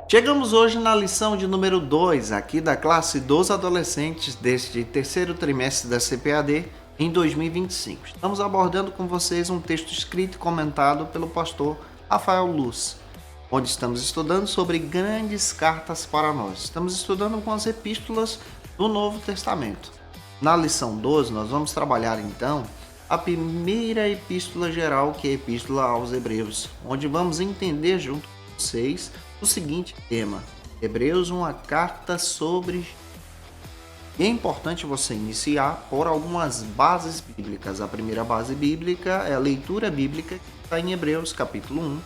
Chegamos hoje na lição de número 2, aqui da classe dos adolescentes deste terceiro trimestre da CPAD em 2025. Estamos abordando com vocês um texto escrito e comentado pelo pastor Rafael Luz, onde estamos estudando sobre grandes cartas para nós. Estamos estudando com as epístolas do Novo Testamento. Na lição 12, nós vamos trabalhar então a primeira epístola geral, que é a Epístola aos Hebreus, onde vamos entender junto com vocês o seguinte tema: Hebreus, uma carta sobre. E é importante você iniciar por algumas bases bíblicas. A primeira base bíblica é a leitura bíblica, que está em Hebreus capítulo 1,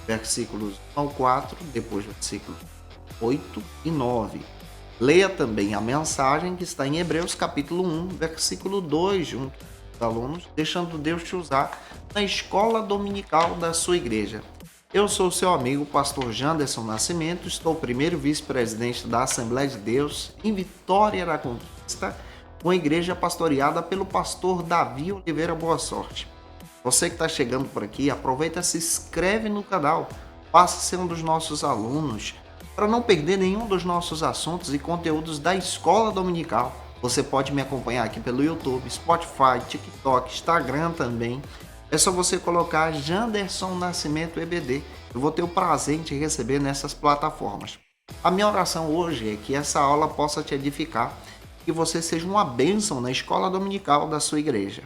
versículos 1 ao 4, depois versículos 8 e 9. Leia também a mensagem que está em Hebreus capítulo 1, versículo 2, junto com os alunos, deixando Deus te usar na escola dominical da sua igreja. Eu sou seu amigo, pastor Janderson Nascimento, estou primeiro vice-presidente da Assembleia de Deus em Vitória da Conquista, uma igreja pastoreada pelo pastor Davi Oliveira Boa Sorte. Você que está chegando por aqui, aproveita e se inscreve no canal, passe a ser um dos nossos alunos, para não perder nenhum dos nossos assuntos e conteúdos da Escola Dominical. Você pode me acompanhar aqui pelo YouTube, Spotify, TikTok, Instagram também. É só você colocar Janderson Nascimento EBD. Eu vou ter o prazer em te receber nessas plataformas. A minha oração hoje é que essa aula possa te edificar, que você seja uma bênção na escola dominical da sua igreja.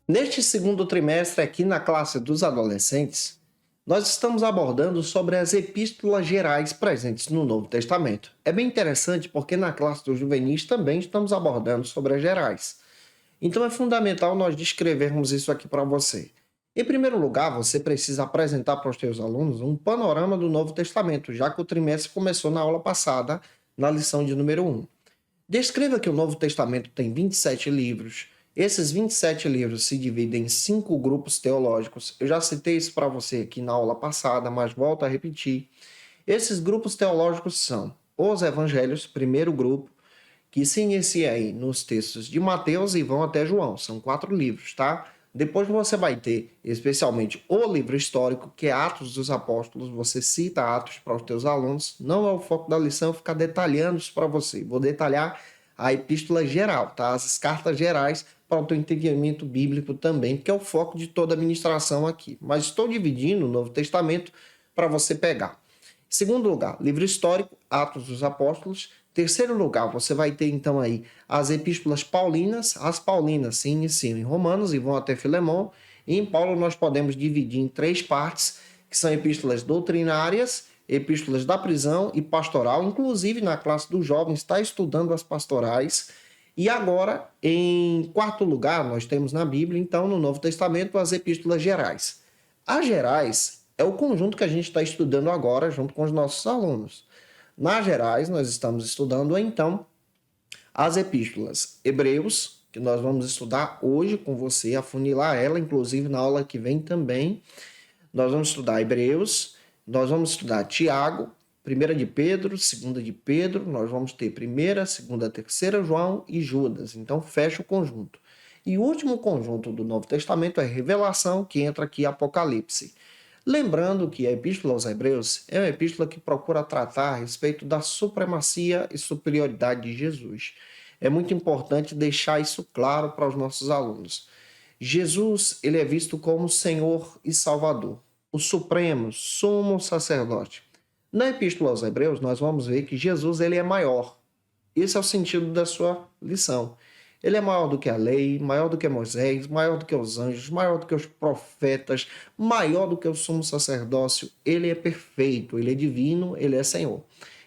Neste segundo trimestre aqui na classe dos adolescentes, nós estamos abordando sobre as epístolas gerais presentes no Novo Testamento. É bem interessante porque na classe dos juvenis também estamos abordando sobre as gerais. Então é fundamental nós descrevermos isso aqui para você. Em primeiro lugar, você precisa apresentar para os seus alunos um panorama do Novo Testamento, já que o trimestre começou na aula passada, na lição de número 1. Descreva que o Novo Testamento tem 27 livros. Esses 27 livros se dividem em 5 grupos teológicos. Eu já citei isso para você aqui na aula passada, mas volto a repetir. Esses grupos teológicos são os evangelhos, primeiro grupo, que se inicia aí nos textos de Mateus e vão até João. São 4 livros, tá? Depois você vai ter, especialmente, o livro histórico, que é Atos dos Apóstolos. Você cita Atos para os teus alunos. Não é o foco da lição ficar detalhando isso para você. Vou detalhar a epístola geral, tá? As cartas gerais para o teu entendimento bíblico também, que é o foco de toda a ministração aqui. Mas estou dividindo o Novo Testamento para você pegar. Segundo lugar, livro histórico, Atos dos Apóstolos. Terceiro lugar, você vai ter então aí as epístolas paulinas. As paulinas se iniciam em Romanos e vão até Filemão. E em Paulo nós podemos dividir em 3 partes, que são epístolas doutrinárias, epístolas da prisão e pastoral. Inclusive na classe dos jovens está estudando as pastorais. E agora, em quarto lugar, nós temos na Bíblia, então, no Novo Testamento, as epístolas gerais. As gerais é o conjunto que a gente está estudando agora junto com os nossos alunos. Nas gerais, nós estamos estudando, então, as epístolas Hebreus, que nós vamos estudar hoje com você, afunilar ela, inclusive na aula que vem também. Nós vamos estudar Hebreus, nós vamos estudar Tiago, 1 de Pedro, 2 de Pedro, nós vamos ter 1ª, 2ª, 3ª João e Judas. Então, fecha o conjunto. E o último conjunto do Novo Testamento é Revelação, que entra aqui Apocalipse. Lembrando que a Epístola aos Hebreus é uma epístola que procura tratar a respeito da supremacia e superioridade de Jesus. É muito importante deixar isso claro para os nossos alunos. Jesus, ele é visto como Senhor e Salvador, o Supremo, Sumo Sacerdote. Na Epístola aos Hebreus, nós vamos ver que Jesus, ele é maior. Esse é o sentido da sua lição. Ele é maior do que a lei, maior do que Moisés, maior do que os anjos, maior do que os profetas, maior do que o sumo sacerdócio. Ele é perfeito, ele é divino, ele é Senhor.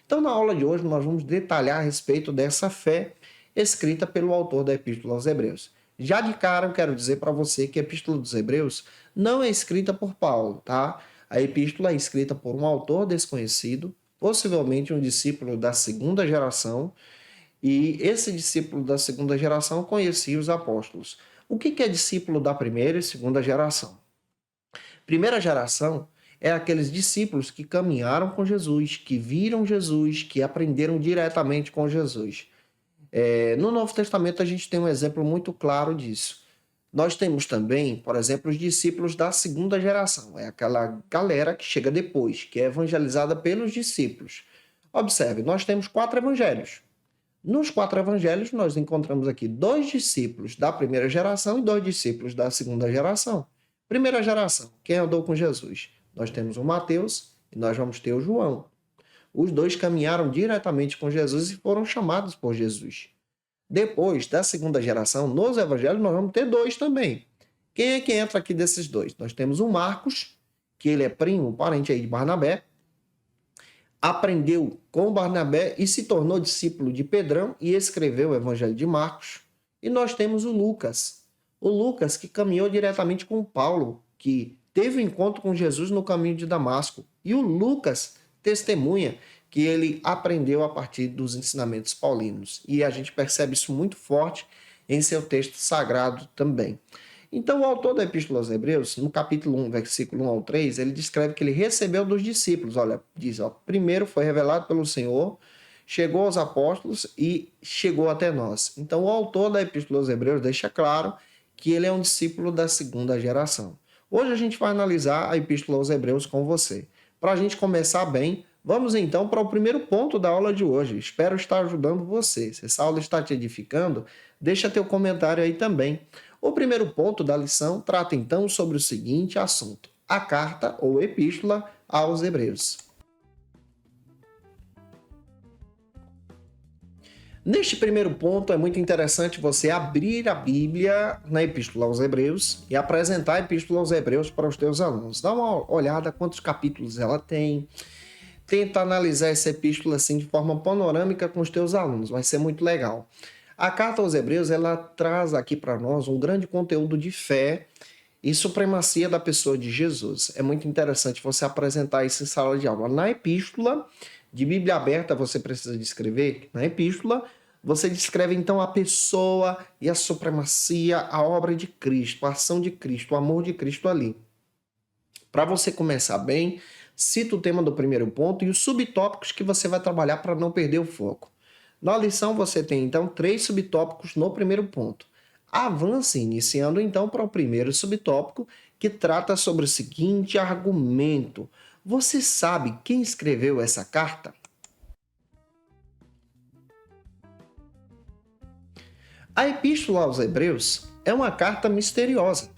Então, na aula de hoje, nós vamos detalhar a respeito dessa fé escrita pelo autor da Epístola aos Hebreus. Já de cara, eu quero dizer para você que a Epístola dos Hebreus não é escrita por Paulo, tá? A epístola é escrita por um autor desconhecido, possivelmente um discípulo da segunda geração, e esse discípulo da segunda geração conhecia os apóstolos. O que é discípulo da primeira e segunda geração? Primeira geração é aqueles discípulos que caminharam com Jesus, que viram Jesus, que aprenderam diretamente com Jesus. No Novo Testamento a gente tem um exemplo muito claro disso. Nós temos também, por exemplo, os discípulos da segunda geração. É aquela galera que chega depois, que é evangelizada pelos discípulos. Observe, nós temos 4 evangelhos. Nos 4 evangelhos, nós encontramos aqui 2 discípulos da primeira geração e 2 discípulos da segunda geração. Primeira geração, quem andou com Jesus? Nós temos o Mateus e nós vamos ter o João. Os dois caminharam diretamente com Jesus e foram chamados por Jesus. Depois da segunda geração, nos evangelhos, nós vamos ter 2 também. Quem é que entra aqui desses 2? Nós temos o Marcos, que ele é primo, parente aí de Barnabé, aprendeu com Barnabé e se tornou discípulo de Pedrão e escreveu o Evangelho de Marcos. E nós temos o Lucas que caminhou diretamente com Paulo, que teve um encontro com Jesus no caminho de Damasco. E o Lucas testemunha que ele aprendeu a partir dos ensinamentos paulinos. E a gente percebe isso muito forte em seu texto sagrado também. Então, o autor da Epístola aos Hebreus, no capítulo 1, versículo 1 ao 3, ele descreve que ele recebeu dos discípulos. Olha, diz, primeiro foi revelado pelo Senhor, chegou aos apóstolos e chegou até nós. Então, o autor da Epístola aos Hebreus deixa claro que ele é um discípulo da segunda geração. Hoje a gente vai analisar a Epístola aos Hebreus com você. Para a gente começar bem, vamos então para o primeiro ponto da aula de hoje. Espero estar ajudando você. Se essa aula está te edificando, deixa teu comentário aí também. O primeiro ponto da lição trata então sobre o seguinte assunto: a carta ou epístola aos Hebreus. Neste primeiro ponto, é muito interessante você abrir a Bíblia na Epístola aos Hebreus e apresentar a Epístola aos Hebreus para os teus alunos. Dá uma olhada quantos capítulos ela tem. Tenta analisar essa epístola assim de forma panorâmica com os teus alunos. Vai ser muito legal. A carta aos Hebreus, ela traz aqui para nós um grande conteúdo de fé e supremacia da pessoa de Jesus. É muito interessante você apresentar isso em sala de aula. Na epístola, de Bíblia aberta, você precisa descrever. Na epístola, você descreve então a pessoa e a supremacia, a obra de Cristo, a ação de Cristo, o amor de Cristo ali. Para você começar bem, cita o tema do primeiro ponto e os subtópicos que você vai trabalhar para não perder o foco. Na lição você tem então 3 subtópicos no primeiro ponto. Avance iniciando então para o primeiro subtópico, que trata sobre o seguinte argumento: você sabe quem escreveu essa carta? A Epístola aos Hebreus é uma carta misteriosa.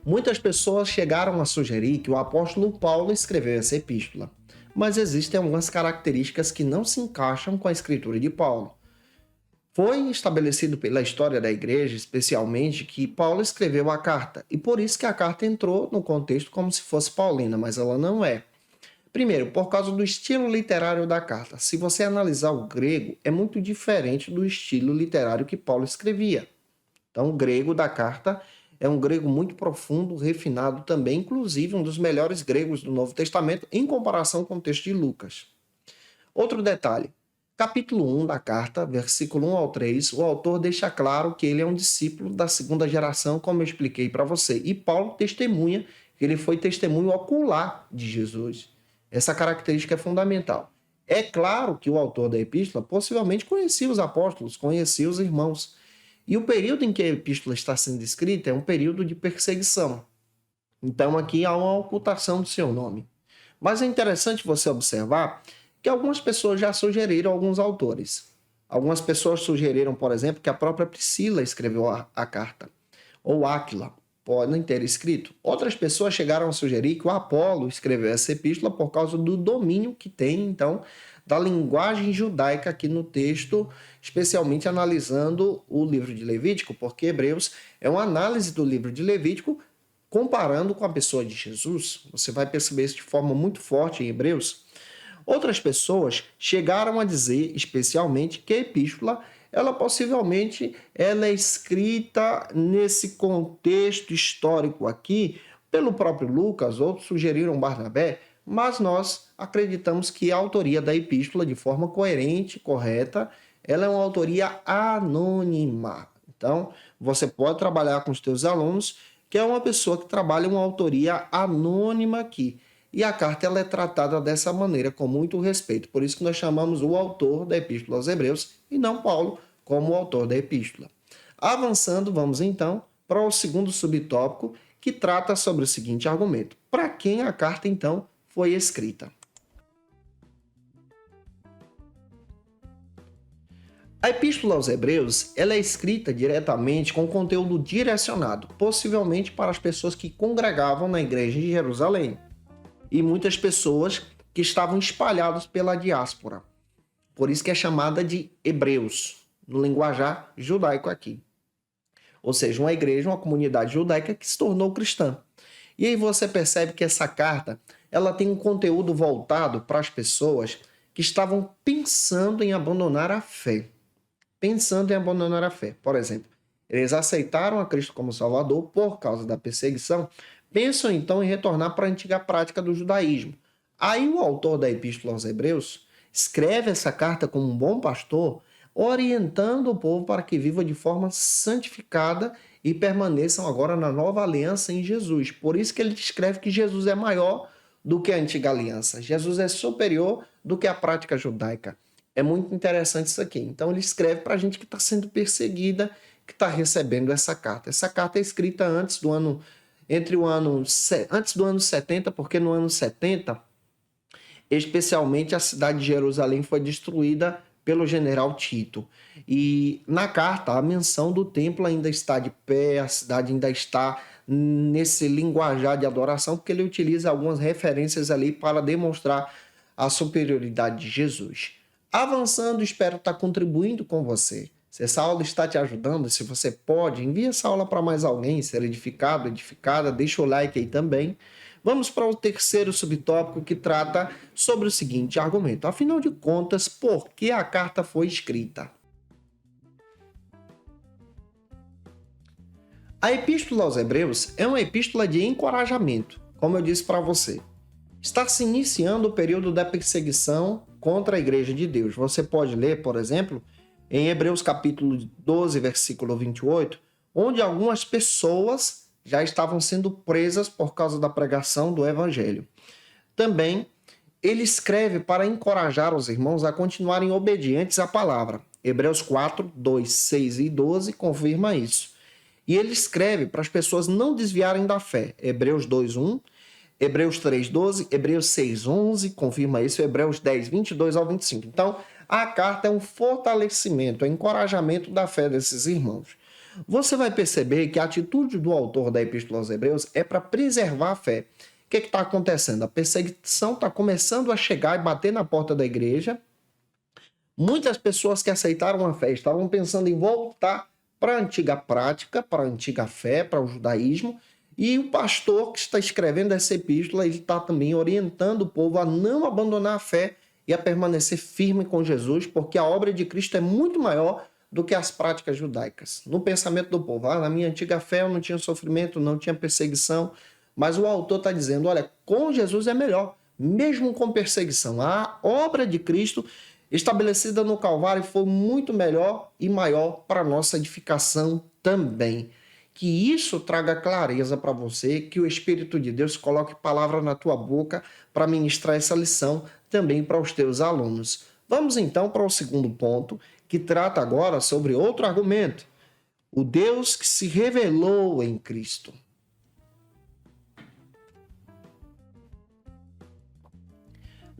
Muitas pessoas chegaram a sugerir que o apóstolo Paulo escreveu essa epístola, mas existem algumas características que não se encaixam com a escritura de Paulo. Foi estabelecido pela história da igreja, especialmente, que Paulo escreveu a carta, e por isso que a carta entrou no contexto como se fosse paulina, mas ela não é. Primeiro, por causa do estilo literário da carta. Se você analisar o grego, é muito diferente do estilo literário que Paulo escrevia. Então, o grego da carta é um grego muito profundo, refinado também, inclusive um dos melhores gregos do Novo Testamento, em comparação com o texto de Lucas. Outro detalhe, capítulo 1 da carta, versículo 1 ao 3, o autor deixa claro que ele é um discípulo da segunda geração, como eu expliquei para você, e Paulo testemunha que ele foi testemunho ocular de Jesus. Essa característica é fundamental. É claro que o autor da epístola possivelmente conhecia os apóstolos, conhecia os irmãos, e o período em que a epístola está sendo escrita é um período de perseguição. Então aqui há uma ocultação do seu nome. Mas é interessante você observar que algumas pessoas já sugeriram alguns autores. Algumas pessoas sugeriram, por exemplo, que a própria Priscila escreveu a carta, ou Áquila podem ter escrito. Outras pessoas chegaram a sugerir que o Apolo escreveu essa epístola por causa do domínio que tem, então, da linguagem judaica aqui no texto, especialmente analisando o livro de Levítico, porque Hebreus é uma análise do livro de Levítico comparando com a pessoa de Jesus. Você vai perceber isso de forma muito forte em Hebreus. Outras pessoas chegaram a dizer, especialmente, que a epístola, ela possivelmente ela é escrita nesse contexto histórico aqui pelo próprio Lucas, outros sugeriram Barnabé, mas nós acreditamos que a autoria da epístola, de forma coerente, correta, ela é uma autoria anônima. Então, você pode trabalhar com os teus alunos, que é uma pessoa que trabalha uma autoria anônima aqui. E a carta ela é tratada dessa maneira, com muito respeito. Por isso que nós chamamos o autor da Epístola aos Hebreus, e não Paulo, como o autor da Epístola. Avançando, vamos então para o segundo subtópico, que trata sobre o seguinte argumento: para quem a carta, então, foi escrita? A Epístola aos Hebreus, ela é escrita diretamente com conteúdo direcionado, possivelmente para as pessoas que congregavam na igreja de Jerusalém e muitas pessoas que estavam espalhadas pela diáspora. Por isso que é chamada de Hebreus, no linguajar judaico aqui. Ou seja, uma igreja, uma comunidade judaica que se tornou cristã. E aí você percebe que essa carta, ela tem um conteúdo voltado para as pessoas que estavam pensando em abandonar a fé. Por exemplo, eles aceitaram a Cristo como Salvador por causa da perseguição, pensam então em retornar para a antiga prática do judaísmo. Aí o autor da Epístola aos Hebreus escreve essa carta como um bom pastor, orientando o povo para que viva de forma santificada e permaneçam agora na nova aliança em Jesus. Por isso que ele escreve que Jesus é maior do que a antiga aliança. Jesus é superior do que a prática judaica. É muito interessante isso aqui. Então ele escreve para a gente que está sendo perseguida, que está recebendo essa carta. Essa carta é escrita antes do ano 70, porque no ano 70, especialmente a cidade de Jerusalém foi destruída pelo general Tito. E na carta a menção do templo ainda está de pé, a cidade ainda está nesse linguajar de adoração, porque ele utiliza algumas referências ali para demonstrar a superioridade de Jesus. Avançando, espero estar contribuindo com você. Se essa aula está te ajudando, se você pode, envie essa aula para mais alguém, ser edificado, edificada, deixa o like aí também. Vamos para o terceiro subtópico, que trata sobre o seguinte argumento: afinal de contas, por que a carta foi escrita? A Epístola aos Hebreus é uma epístola de encorajamento, como eu disse para você. Está se iniciando o período da perseguição contra a Igreja de Deus. Você pode ler, por exemplo, em Hebreus capítulo 12, versículo 28, onde algumas pessoas já estavam sendo presas por causa da pregação do Evangelho. Também, ele escreve para encorajar os irmãos a continuarem obedientes à palavra. Hebreus 4, 2, 6 e 12 confirma isso. E ele escreve para as pessoas não desviarem da fé. Hebreus 2, 1, Hebreus 3, 12, Hebreus 6, 11, confirma isso, Hebreus 10, 22 ao 25. Então, a carta é um fortalecimento, é um encorajamento da fé desses irmãos. Você vai perceber que a atitude do autor da Epístola aos Hebreus é para preservar a fé. O que está acontecendo? A perseguição está começando a chegar e bater na porta da igreja. Muitas pessoas que aceitaram a fé estavam pensando em voltar para a antiga prática, para a antiga fé, para o judaísmo. E o pastor que está escrevendo essa epístola, ele está também orientando o povo a não abandonar a fé e a permanecer firme com Jesus, porque a obra de Cristo é muito maior do que as práticas judaicas. No pensamento do povo, na minha antiga fé eu não tinha sofrimento, não tinha perseguição, mas o autor está dizendo, olha, com Jesus é melhor, mesmo com perseguição. A obra de Cristo estabelecida no Calvário foi muito melhor e maior para a nossa edificação também. Que isso traga clareza para você, que o Espírito de Deus coloque palavra na tua boca para ministrar essa lição também para os teus alunos. Vamos então para o segundo ponto, que trata agora sobre outro argumento: o Deus que se revelou em Cristo.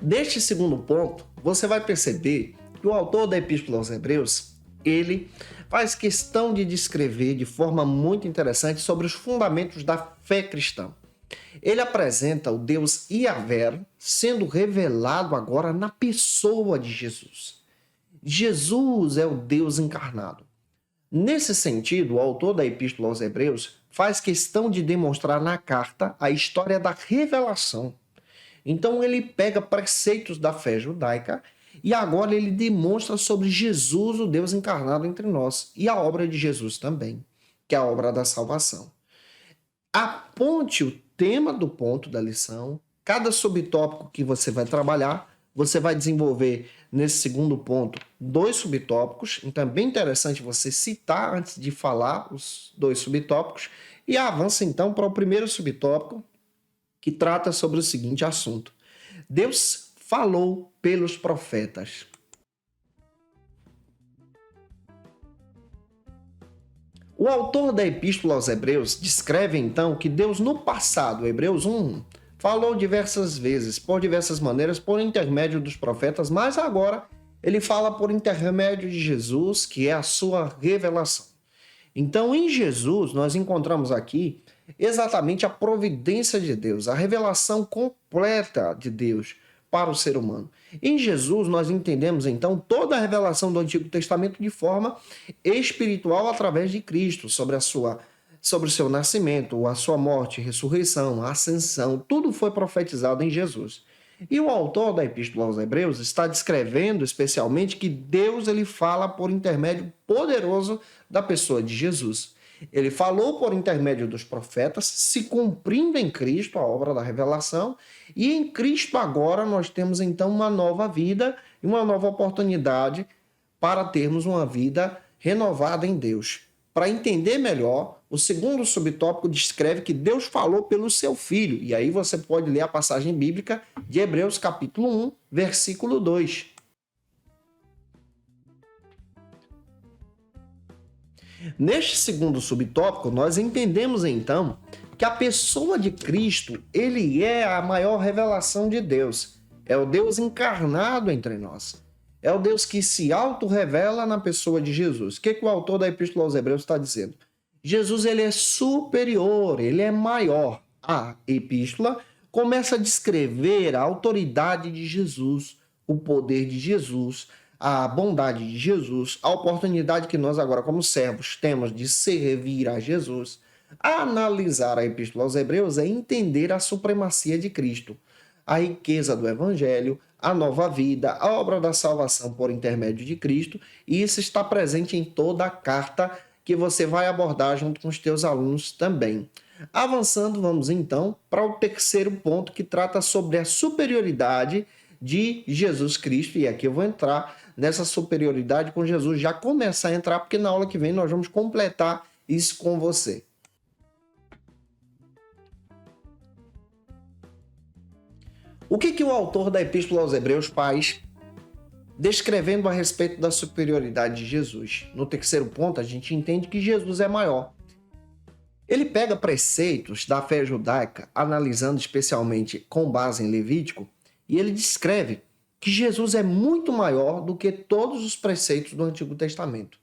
Neste segundo ponto, você vai perceber que o autor da Epístola aos Hebreus, ele faz questão de descrever de forma muito interessante sobre os fundamentos da fé cristã. Ele apresenta o Deus Yahvé sendo revelado agora na pessoa de Jesus. Jesus é o Deus encarnado. Nesse sentido, o autor da Epístola aos Hebreus faz questão de demonstrar na carta a história da revelação. Então ele pega preceitos da fé judaica e agora ele demonstra sobre Jesus, o Deus encarnado entre nós, e a obra de Jesus também, que é a obra da salvação. Aponte o tema do ponto da lição, cada subtópico que você vai trabalhar, você vai desenvolver nesse segundo ponto 2 subtópicos, então é bem interessante você citar antes de falar os 2 subtópicos, e avança então para o primeiro subtópico, que trata sobre o seguinte assunto: Deus falou pelos profetas. O autor da Epístola aos Hebreus descreve então que Deus no passado, Hebreus 1, falou diversas vezes, por diversas maneiras, por intermédio dos profetas, mas agora ele fala por intermédio de Jesus, que é a sua revelação. Então, em Jesus, nós encontramos aqui exatamente a providência de Deus, a revelação completa de Deus para o ser humano. Em Jesus, nós entendemos, então, toda a revelação do Antigo Testamento de forma espiritual através de Cristo, sobre o seu nascimento, a sua morte, ressurreição, a ascensão, tudo foi profetizado em Jesus. E o autor da Epístola aos Hebreus está descrevendo especialmente que Deus ele fala por intermédio poderoso da pessoa de Jesus. Ele falou por intermédio dos profetas, se cumprindo em Cristo a obra da revelação, e em Cristo agora nós temos então uma nova vida e uma nova oportunidade para termos uma vida renovada em Deus. Para entender melhor, o segundo subtópico descreve que Deus falou pelo seu Filho. E aí você pode ler a passagem bíblica de Hebreus capítulo 1, versículo 2. Neste segundo subtópico, nós entendemos então que a pessoa de Cristo, ele é a maior revelação de Deus. É o Deus encarnado entre nós. É o Deus que se auto-revela na pessoa de Jesus. O que o autor da Epístola aos Hebreus está dizendo? Jesus ele é superior, ele é maior. A Epístola começa a descrever a autoridade de Jesus, o poder de Jesus, a bondade de Jesus, a oportunidade que nós agora como servos temos de servir a Jesus. A analisar a Epístola aos Hebreus é entender a supremacia de Cristo, a riqueza do Evangelho, a nova vida, a obra da salvação por intermédio de Cristo, e isso está presente em toda a carta que você vai abordar junto com os teus alunos também. Avançando, vamos então para o terceiro ponto que trata sobre a superioridade de Jesus Cristo, e aqui eu vou entrar nessa superioridade com Jesus, já começar a entrar, porque na aula que vem nós vamos completar isso com você. O que o autor da Epístola aos Hebreus faz descrevendo a respeito da superioridade de Jesus? No terceiro ponto, a gente entende que Jesus é maior. Ele pega preceitos da fé judaica, analisando especialmente com base em Levítico, e ele descreve que Jesus é muito maior do que todos os preceitos do Antigo Testamento.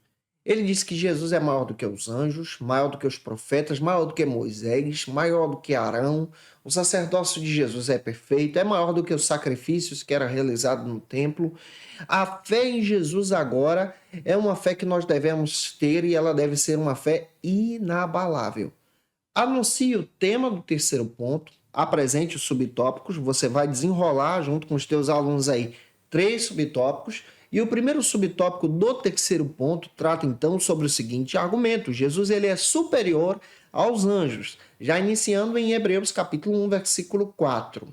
Ele diz que Jesus é maior do que os anjos, maior do que os profetas, maior do que Moisés, maior do que Arão. O sacerdócio de Jesus é perfeito, é maior do que os sacrifícios que eram realizados no templo. A fé em Jesus agora é uma fé que nós devemos ter e ela deve ser uma fé inabalável. Anuncie o tema do terceiro ponto, apresente os subtópicos, você vai desenrolar junto com os teus alunos aí 3 subtópicos. E o primeiro subtópico do terceiro ponto trata então sobre o seguinte argumento: Jesus ele é superior aos anjos, já iniciando em Hebreus capítulo 1, versículo 4.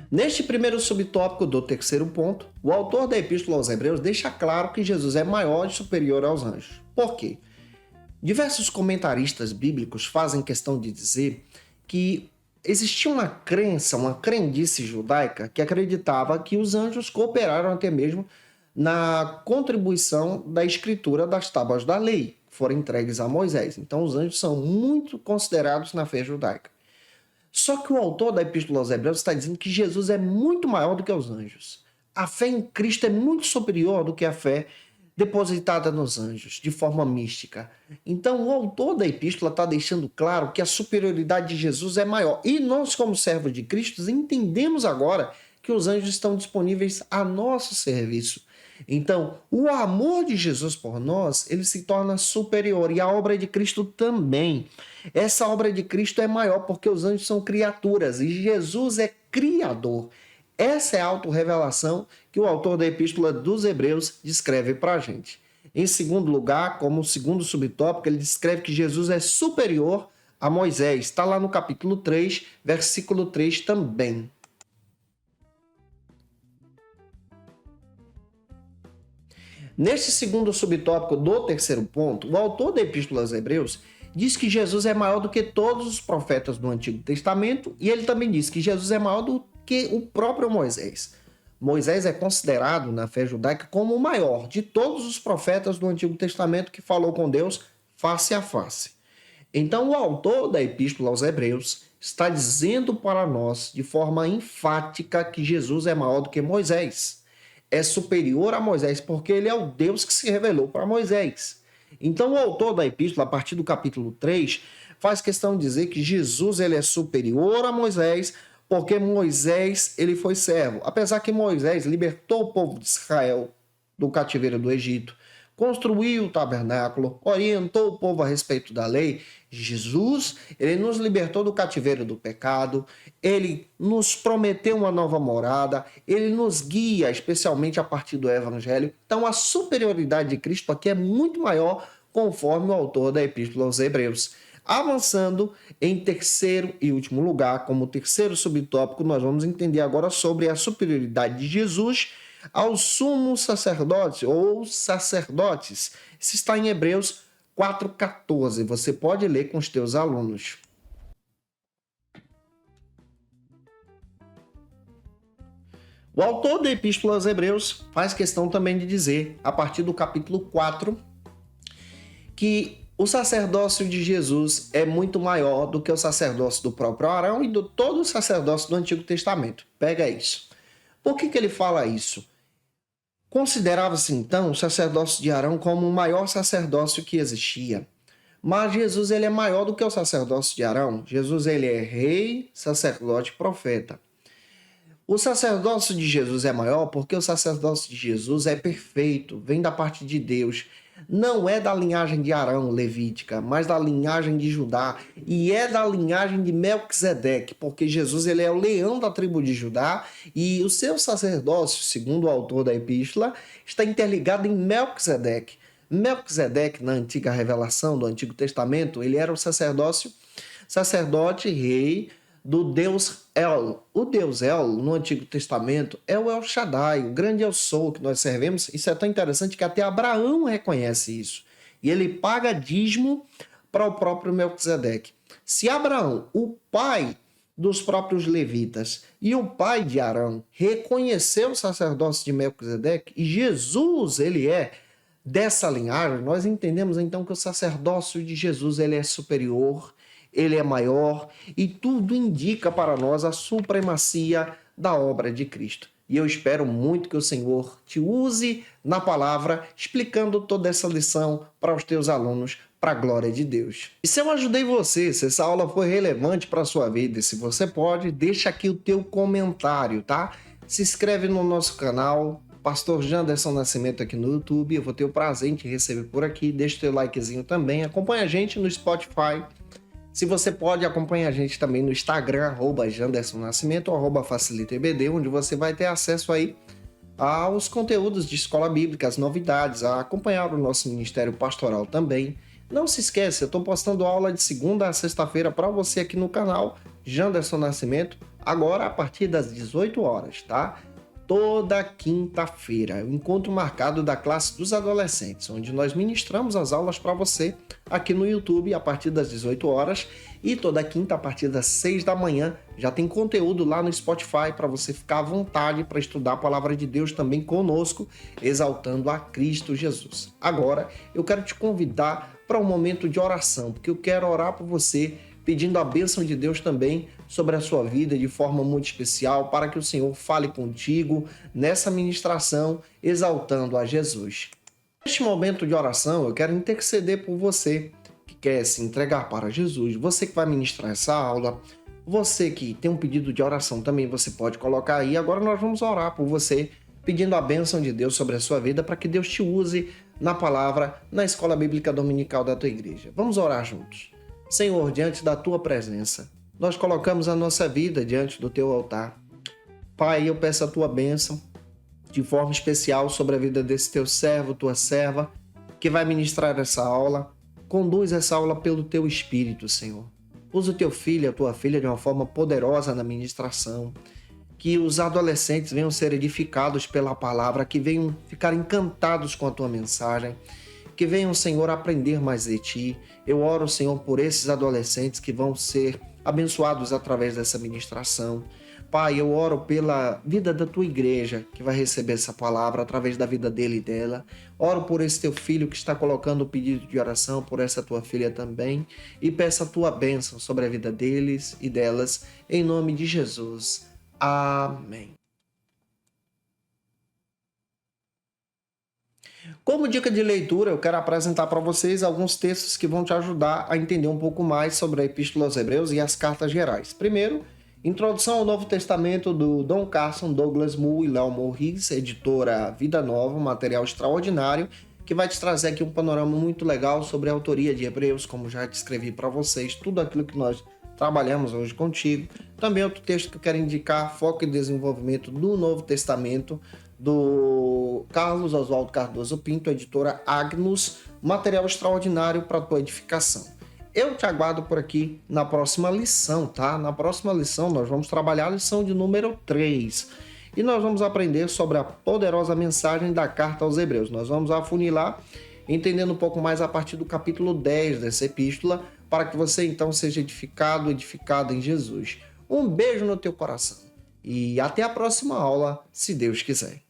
Neste primeiro subtópico do terceiro ponto, o autor da Epístola aos Hebreus deixa claro que Jesus é maior e superior aos anjos. Por quê? Diversos comentaristas bíblicos fazem questão de dizer que existia uma crença, uma crendice judaica que acreditava que os anjos cooperaram até mesmo na contribuição da escritura das tábuas da lei, que foram entregues a Moisés. Então os anjos são muito considerados na fé judaica. Só que o autor da Epístola aos Hebreus está dizendo que Jesus é muito maior do que os anjos. A fé em Cristo é muito superior do que a fé depositada nos anjos, de forma mística. Então, o autor da epístola está deixando claro que a superioridade de Jesus é maior. E nós, como servos de Cristo, entendemos agora que os anjos estão disponíveis a nosso serviço. Então, o amor de Jesus por nós, ele se torna superior, e a obra de Cristo também. Essa obra de Cristo é maior porque os anjos são criaturas e Jesus é criador. Essa é a autorrevelação que o autor da Epístola dos Hebreus descreve para a gente. Em segundo lugar, como segundo subtópico, ele descreve que Jesus é superior a Moisés. Está lá no capítulo 3, versículo 3 também. Neste segundo subtópico do terceiro ponto, o autor da Epístola aos Hebreus diz que Jesus é maior do que todos os profetas do Antigo Testamento, e ele também diz que Jesus é maior do que o próprio Moisés. Moisés é considerado na fé judaica como o maior de todos os profetas do Antigo Testamento que falou com Deus face a face. Então, o autor da Epístola aos Hebreus está dizendo para nós de forma enfática que Jesus é maior do que Moisés. É superior a Moisés, porque ele é o Deus que se revelou para Moisés. Então, o autor da Epístola, a partir do capítulo 3, faz questão de dizer que Jesus ele é superior a Moisés, porque Moisés ele foi servo. Apesar que Moisés libertou o povo de Israel do cativeiro do Egito, construiu o tabernáculo, orientou o povo a respeito da lei, Jesus, ele nos libertou do cativeiro do pecado, ele nos prometeu uma nova morada, ele nos guia, especialmente a partir do evangelho. Então, a superioridade de Cristo aqui é muito maior, conforme o autor da Epístola aos Hebreus. Avançando em terceiro e último lugar, como terceiro subtópico, nós vamos entender agora sobre a superioridade de Jesus aos sumos sacerdotes ou sacerdotes. Isso está em Hebreus 4,14. Você pode ler com os teus alunos. O autor da Epístola aos Hebreus faz questão também de dizer, a partir do capítulo 4, que o sacerdócio de Jesus é muito maior do que o sacerdócio do próprio Arão e de todo o sacerdócio do Antigo Testamento. Pega isso. Por que ele fala isso? Considerava-se então o sacerdócio de Arão como o maior sacerdócio que existia. Mas Jesus ele é maior do que o sacerdócio de Arão. Jesus ele é rei, sacerdote e profeta. O sacerdócio de Jesus é maior porque o sacerdócio de Jesus é perfeito, vem da parte de Deus. Não é da linhagem de Arão, levítica, mas da linhagem de Judá. E é da linhagem de Melquisedeque, porque Jesus ele é o leão da tribo de Judá e o seu sacerdócio, segundo o autor da epístola, está interligado em Melquisedeque. Melquisedeque, na antiga revelação do Antigo Testamento, ele era o sacerdote rei do Deus El. O Deus El, no Antigo Testamento, é o El Shaddai, o grande El Sou que nós servemos. Isso é tão interessante que até Abraão reconhece isso. E ele paga dízimo para o próprio Melquisedeque. Se Abraão, o pai dos próprios levitas e o pai de Arão, reconheceu o sacerdócio de Melquisedeque, e Jesus, ele é dessa linhagem, nós entendemos então que o sacerdócio de Jesus ele é superior, ele é maior e tudo indica para nós a supremacia da obra de Cristo. E eu espero muito que o Senhor te use na palavra, explicando toda essa lição para os teus alunos, para a glória de Deus. E se eu ajudei você, se essa aula foi relevante para a sua vida, e se você pode, deixa aqui o teu comentário, tá? Se inscreve no nosso canal, Pastor Janderson Nascimento aqui no YouTube, eu vou ter o prazer em te receber por aqui, deixa o teu likezinho também, acompanha a gente no Spotify. Se você pode, acompanha a gente também no Instagram, @JandersonNascimento, @FacilitaEBD, onde você vai ter acesso aí aos conteúdos de escola bíblica, as novidades, a acompanhar o nosso ministério pastoral também. Não se esqueça, eu estou postando aula de segunda a sexta-feira para você aqui no canal Janderson Nascimento, agora a partir das 18 horas, tá? Toda quinta-feira, o encontro marcado da classe dos adolescentes, onde nós ministramos as aulas para você aqui no YouTube a partir das 18 horas e toda quinta a partir das 6 da manhã já tem conteúdo lá no Spotify para você ficar à vontade para estudar a palavra de Deus também conosco, exaltando a Cristo Jesus. Agora, eu quero te convidar para um momento de oração, porque eu quero orar por você, pedindo a bênção de Deus também sobre a sua vida de forma muito especial, para que o Senhor fale contigo nessa ministração, exaltando a Jesus. Neste momento de oração, eu quero interceder por você que quer se entregar para Jesus, você que vai ministrar essa aula, você que tem um pedido de oração também, você pode colocar aí. Agora nós vamos orar por você, pedindo a bênção de Deus sobre a sua vida, para que Deus te use na palavra, na escola bíblica dominical da tua igreja. Vamos orar juntos. Senhor, diante da tua presença, nós colocamos a nossa vida diante do teu altar. Pai, eu peço a tua bênção de forma especial sobre a vida desse teu servo, tua serva, que vai ministrar essa aula. Conduz essa aula pelo teu Espírito, Senhor. Usa o teu filho, a tua filha de uma forma poderosa na ministração. Que os adolescentes venham ser edificados pela palavra, que venham ficar encantados com a tua mensagem. Que venham, Senhor, aprender mais de Ti. Eu oro, Senhor, por esses adolescentes que vão ser abençoados através dessa ministração. Pai, eu oro pela vida da tua igreja, que vai receber essa palavra através da vida dele e dela. Oro por esse teu filho que está colocando o pedido de oração, por essa tua filha também. E peço a tua bênção sobre a vida deles e delas, em nome de Jesus. Amém. Como dica de leitura, eu quero apresentar para vocês alguns textos que vão te ajudar a entender um pouco mais sobre a Epístola aos Hebreus e as cartas gerais. Primeiro, Introdução ao Novo Testamento do Don Carson, Douglas Moo e Léo Morris, editora Vida Nova, um material extraordinário que vai te trazer aqui um panorama muito legal sobre a autoria de Hebreus, como já descrevi para vocês, tudo aquilo que nós trabalhamos hoje contigo. Também outro texto que eu quero indicar, Foco e Desenvolvimento do Novo Testamento, do Carlos Oswaldo Cardoso Pinto, editora Agnus, material extraordinário para a tua edificação. Eu te aguardo por aqui na próxima lição, tá? Na próxima lição nós vamos trabalhar a lição de número 3 e nós vamos aprender sobre a poderosa mensagem da carta aos Hebreus. Nós vamos afunilar, entendendo um pouco mais a partir do capítulo 10 dessa epístola, para que você então seja edificado em Jesus. Um beijo no teu coração e até a próxima aula, se Deus quiser.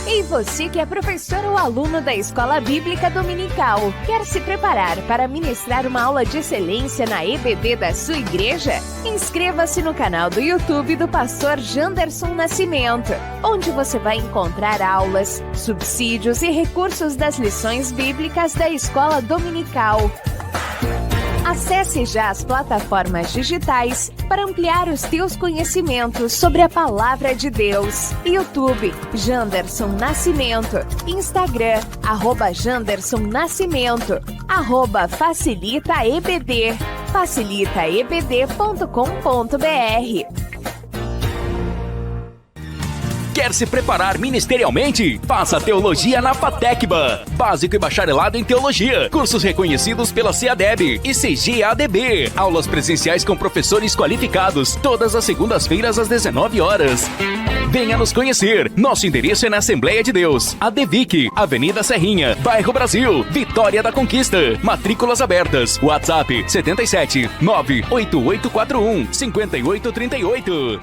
E você que é professor ou aluno da Escola Bíblica Dominical, quer se preparar para ministrar uma aula de excelência na EBD da sua igreja? Inscreva-se no canal do YouTube do pastor Janderson Nascimento, onde você vai encontrar aulas, subsídios e recursos das lições bíblicas da Escola Dominical. Acesse já as plataformas digitais para ampliar os teus conhecimentos sobre a Palavra de Deus. YouTube, Janderson Nascimento. Instagram, @Janderson Nascimento. @FacilitaEBD. facilitaebd.com.br. Quer se preparar ministerialmente? Faça Teologia na FATECBA. Básico e bacharelado em Teologia. Cursos reconhecidos pela CEADEB e CGADB. Aulas presenciais com professores qualificados. Todas as segundas-feiras às 19 horas. Venha nos conhecer. Nosso endereço é na Assembleia de Deus. ADVIC, Avenida Serrinha, Bairro Brasil, Vitória da Conquista. Matrículas abertas. WhatsApp 77 98841 5838.